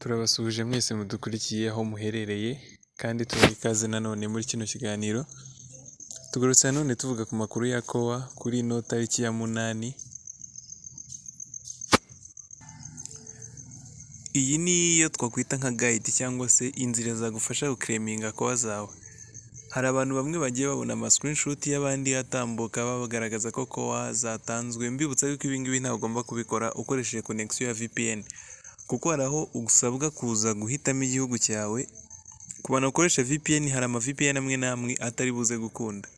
Turabasuhuje mwese mudukurikiye aho muherereye kandi tubaha ikaze nanone muri kino kiganiro. Tugarutse nanone tuvuga ku makuru ya kowa kuri ino tariki ya 8. Iyi ni iyo twakwita nka guide cyangwa se inzira zagufasha guclaiminga kowa zawe. Hari abantu bamwe bagiye babona ama screenshot y'abandi atambuka bagaragaza ko kowa zatanzwe. Mbibutsa yuko ibi ngibi ntabwo ugomba kubikora ukoresheje connection ya VPN. Kuko hari aho usabwa kuza guhitamo igihugu cyawe. Ku bantu bakoresha VPN hari ama VPN amwe n'amwe atari buze gukunda.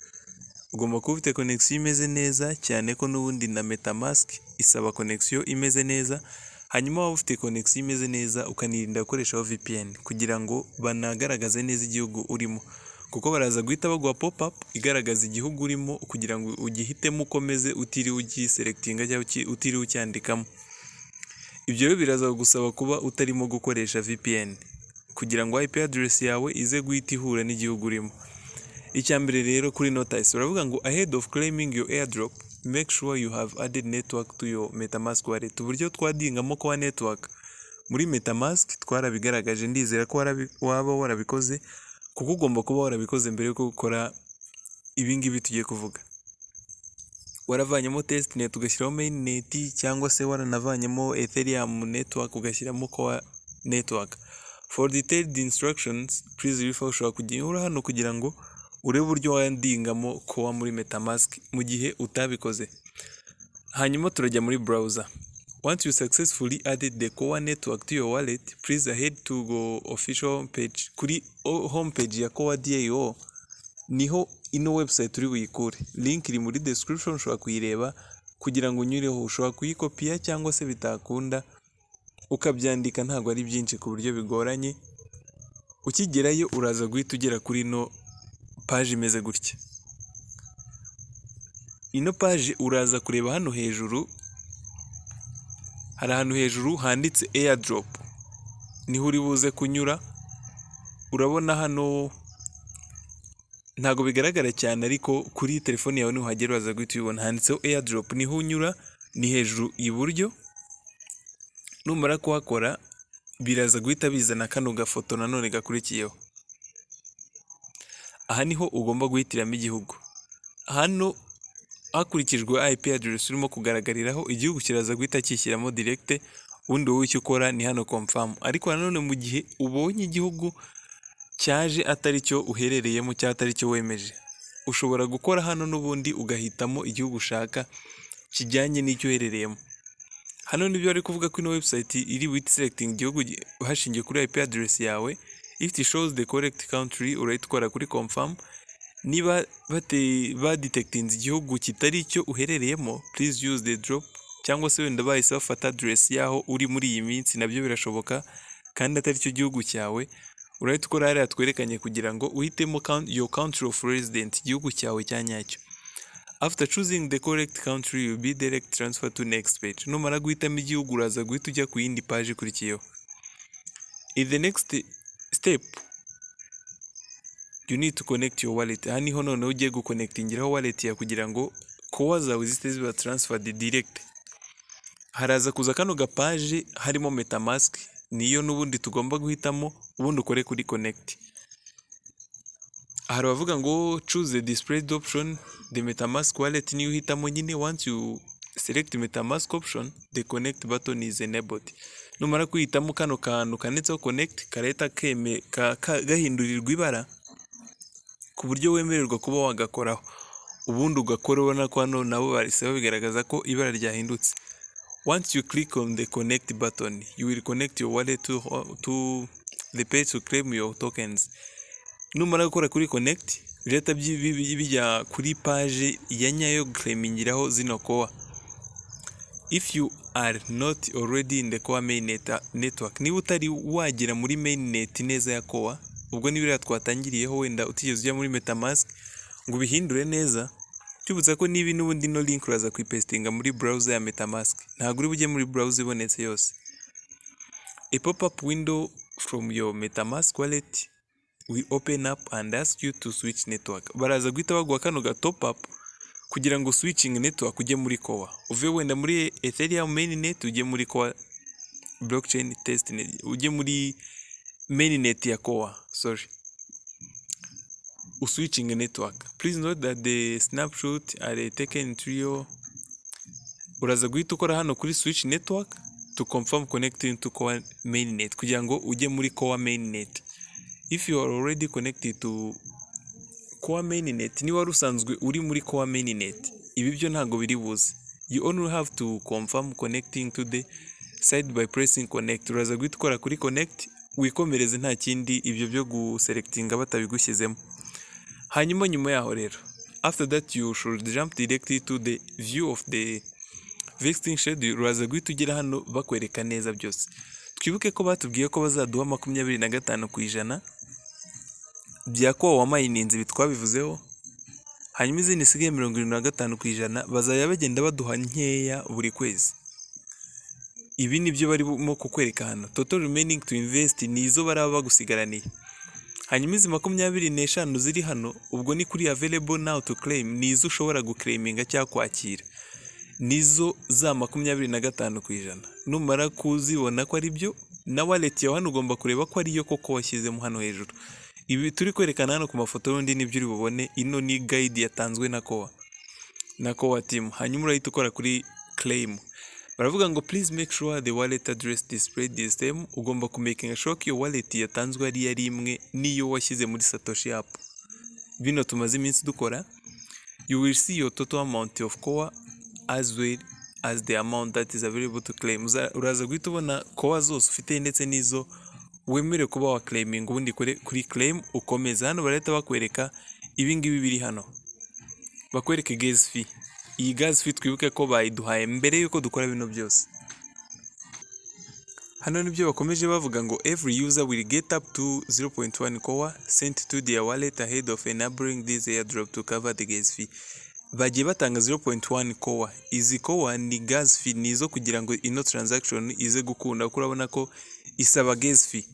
Ugomba kuba ufite connection imeze neza, cyane ko n'ubundi na metamask isaba connection imeze neza. Hanyuma waba ufite connection imeze neza ukanirinda gukoresha VPN kugira ngo banagaragaze neza igihugu urimo. Kuko baraza guhita baguha pop-up igaragaza igihugu urimo kugira ngo ugihitemo ukomeze utiriwe ugiselectinga cyangwa utiriwe ucyandikamo. Ibyo rero biraza gusaba kuba utarimo gukoresha VPN kugira ngo IP address yawe ize guhita ihura n'igihugu urimo. Icyambere rero kuri notice baravuga ngo ahead of claiming your airdrop, make sure you have added network to your metamask wallet. Uburyo twadingamo kowa network muri metamask twarabigaragaje, ndizera ko waba warabikoze kuko ugomba kuba warabikoze mbere yo gukora ibi ngibi tugiye kuvuga. Waravanyemo testnet ugashyiraho mainnet cyangwa se waranavanyemo Ethereum network ugashyiramo kowa network. For detailed instructions please refer ushobora kujya hano kugira ngo urebe uburyo wandingamo kowa muri metamask mu gihe utabikoze. Hanyuma turajya muri browser. Once you successfully added the kowa network to your wallet, please head to go official page. Kuri homepage ya kowa.io niho ino website uri buyikure. Link iri muri description, ushobora kuyireba kugira ngo unyureho. Ushobora kuyikopiya cyangwa se bitakunda ukabyandika, ntabwo ari byinshi ku buryo bigoranye. Ukigerayo uraza guhita ugera kuri ino page imeze gutya. Ino page uraza kureba hano hejuru, hari ahantu hejuru handitse airdrop, niho uri buze kunyura. Urabona hano ntago bigaragara cyane ariko kuri telefone yawe niho hagera uraza guhita ubibona handitseho airdrop, niho unyura, ni hejuru iburyo. Numara kuhakora biraza guhita bizana kano gafoto nanone gakurikiyeho. Aha niho ugomba guhitiramo igihugu. Hano hakurikijwe IP address urimo kugaragariraho, igihugu kiraza guhita kishyiramo direct. Ubundi wowe icyo ukora ni hano confirm. Ariko nanone mu gihe ubonye igihugu cyaje atari cyo uherereyemo cyangwa atari cyo wemeje, ushobora gukora hano n'ubundi ugahitamo igihugu ushaka kijyanye n'icyo uherereyemo. Hano nibyo ari kuvuga ko ino website iri with selecting igihugu hashingiye kuri IP address yawe. If it shows the correct country, urahita ukora kuri confirm. Niba badetectinze igihugu kitari cyo uherereyemo, please use the drop, cyangwa se wenda bahise bafata address yaho uri muri iyi minsi, nabyo birashoboka kandi atari cyo gihugu cyawe. Urahita ukora hariya twerekanye kugira ngo uhitemo your country of residence, igihugu cyawe cya nyacyo. After choosing the correct country, you will be direct transfer to next page. Numara guhitamo igihugu uraza guhita ujya ku yindi page ikurikiyeho. In the next step you need to connect your wallet. Aha niho noneho ugiye guconnectingiraho wallet ya kugira ngo kowa zawe zihite ziba transferred direct. Haraza kuza kano gapaje harimo metamask, niyo n'ubundi tugomba guhitamo, ubundi ukore kuri connect. Aha bavuga ngo choose the displayed option, the metamask wallet niyo uhitamo nyine. Once you select metamask option, the connect button is enabled. Numara kuhitamo kano kantu kanetseho connect, kareta gahindurirwa ibara ku buryo wemererwa kuba wagakoraho. Ubundi ugakora ubona ko hano nabo bahise babigaragaza ko ibara ryahindutse. Once you click on the connect button, you will connect your wallet to the page to claim your tokens. Numara gukora kuri connect, bireta bijya kuri page ya nyayo claimingiraho zino kowa. If you are not already in the kowa mainnet network, niba utari wagera muri mainnet neza ya kowa, ubwo nibira twatangiriyeho wenda utigeze ujya muri metamask ngo bihindure neza, cyubutsa ko nibi n'ubundi no link uraza kwipestinga muri browser ya metamask, ntabwo uri bujye muri browser ibonetse yose. A pop-up window from your metamask wallet will open up and ask you to switch network. Baraza guhita baguha kano ga top up kugira ngo switching network ujye muri kowa, uve wenda muri Ethereum mainnet ujye muri kowa blockchain testnet, ujye muri mainnet ya Koa, uswitching network. Please note that the snapshot are taken in trio. Uraza guhita ukora hano kuri switch network to confirm connecting to Koa mainnet kugira ngo ujye muri Koa mainnet. If you are already connected to Koa mainnet, niba wari usanzwe uri muri Koa mainnet, ibi byo ntabwo biri buze. You only have to confirm connecting to the site by pressing connect. Uraza guhita ukora kuri connect, wikomereze nta kindi ibyo byo guselectinga batabigushyizemo. Hanyuma nyuma yaho rero, after that you should jump directly to the view of the vesting schedule. Uraza guhita ugera hano bakwereka neza byose. Twibuke ko batubwiye ko bazaduha 25% bya Koa wamayininze, bitwabivuzeho. Hanyuma izindi sigaye 75% bazajya bagenda baduha nkeya buri kwezi. Ibi nibyo barimo kukwereka hano. Total remaining to invest nizo baraba bagusigaraniye. Hanyuma izi 25 ziri hano, ubwo ni kuri available now to claim, nizo ushobora guclaiminga cyangwa kwakira. Nizo za 25%. Numara kuzibona ko ari byo, na wallet yawe hano ugomba kureba ko ariyo koko washyizemo hano hejuru. Ibi turi kwerekana hano ku mafoto y'undi nibyo uri bubone. Ino ni guide yatanzwe na Koa team. Hanyuma urahita ukora kuri claim. Baravuga ngo please make sure the wallet address displayed is same. Ugomba kumakinga sure ko iyo wallet yatanzwe ari imwe niyo washyize muri Satoshi app. Bino tumaze iminsi dukora. You will see your total amount of Koa as well as the amount that is available to claim. Uraza guhita ubona Koa zose ufite ndetse nizo wemerewe kuba wa claiming. Ubundi kuri claim ukomeza. Hano barahita bakwereka ibingibi biri hano. Bakwereke gas fee. Iyi gas fee twibuke ko bayiduhaye mbere yuko dukora bino byose. Hano nibyo bakomeje bavuga ngo every user will get up to 0.1 Koa sent to their wallet ahead of enabling this airdrop to cover the gas fee. Bagiye batanga 0.1 Koa. Izi Koa ni gas fee, nizo kugira ngo ino transaction ize gukunda, kuko urabona ko isaba gas fee.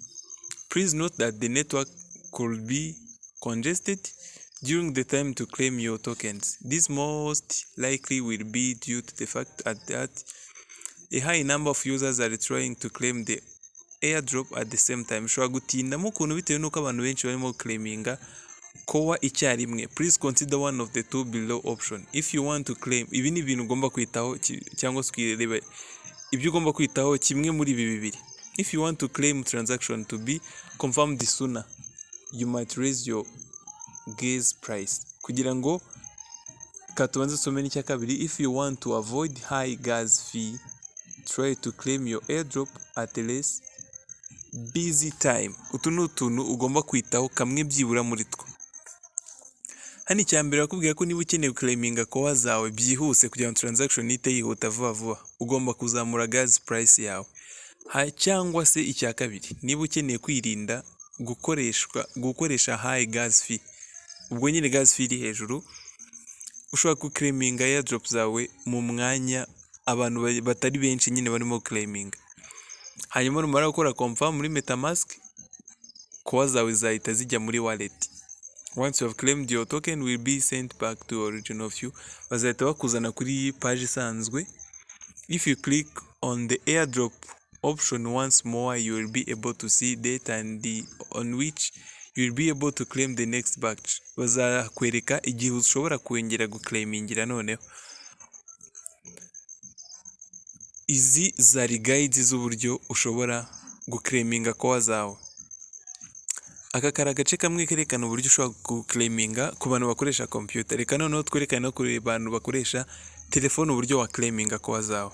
Please note that the network could be congested during the time to claim your tokens. This most likely will be due to the fact that a high number of users are trying to claim the airdrop at the same time. Ushobora gutindamo ukuntu bitewe nuko abantu benshi barimo claiminga Koa icyarimwe. Please consider one of the two below option. If you want to claim, ibi ni ibintu ugomba kwitaho cyangwa twirebe ibyo ugomba kwitaho kimwe muri ibi bibiri. If you want to claim transaction to be confirmed sooner, you might raise your gas price. Kugira ngo katubanze some n'icya kabiri. If you want to avoid high gas fee, try to claim your airdrop at less busy time. Utu ni utuntu ugomba kwitaho kamwe byibura muri two. Hani cyambere bakubwira ko niba ukeneye claiminga Koa zawe byihuse kugira ngo transaction ite yihuta vuba, ugomba kuzamura gas price yawe. Cyangwa se icya kabiri, niba ukeneye kwirinda gukoresha high gas fee, ubwo nyine gas fee iri hejuru, ushobora ku claiminga airdrop zawe mu mwanya abantu batari benshi nyine barimo claiming. Hanyuma numara gukora confirm muri metamask, Koa zawe zahita zijya muri wallet. Once you have claimed, your token will be sent back to original view. Bazahita bakuzana kuri page isanzwe. If you click on the airdrop option once more, you will be able to see date and on which you will be able to claim the next batch. Bazakwereka igihe ushobora kwongera guclaimingira noneho. Izi zari guides z'uburyo ushobora guclaiminga Koa zawe. Aka kari agace kamwe kerekana uburyo ushobora guclaiminga ku bantu bakoresha computer. Reka noneho twerekane no ku bantu bakoresha telefone uburyo wa claiminga Koa zawe.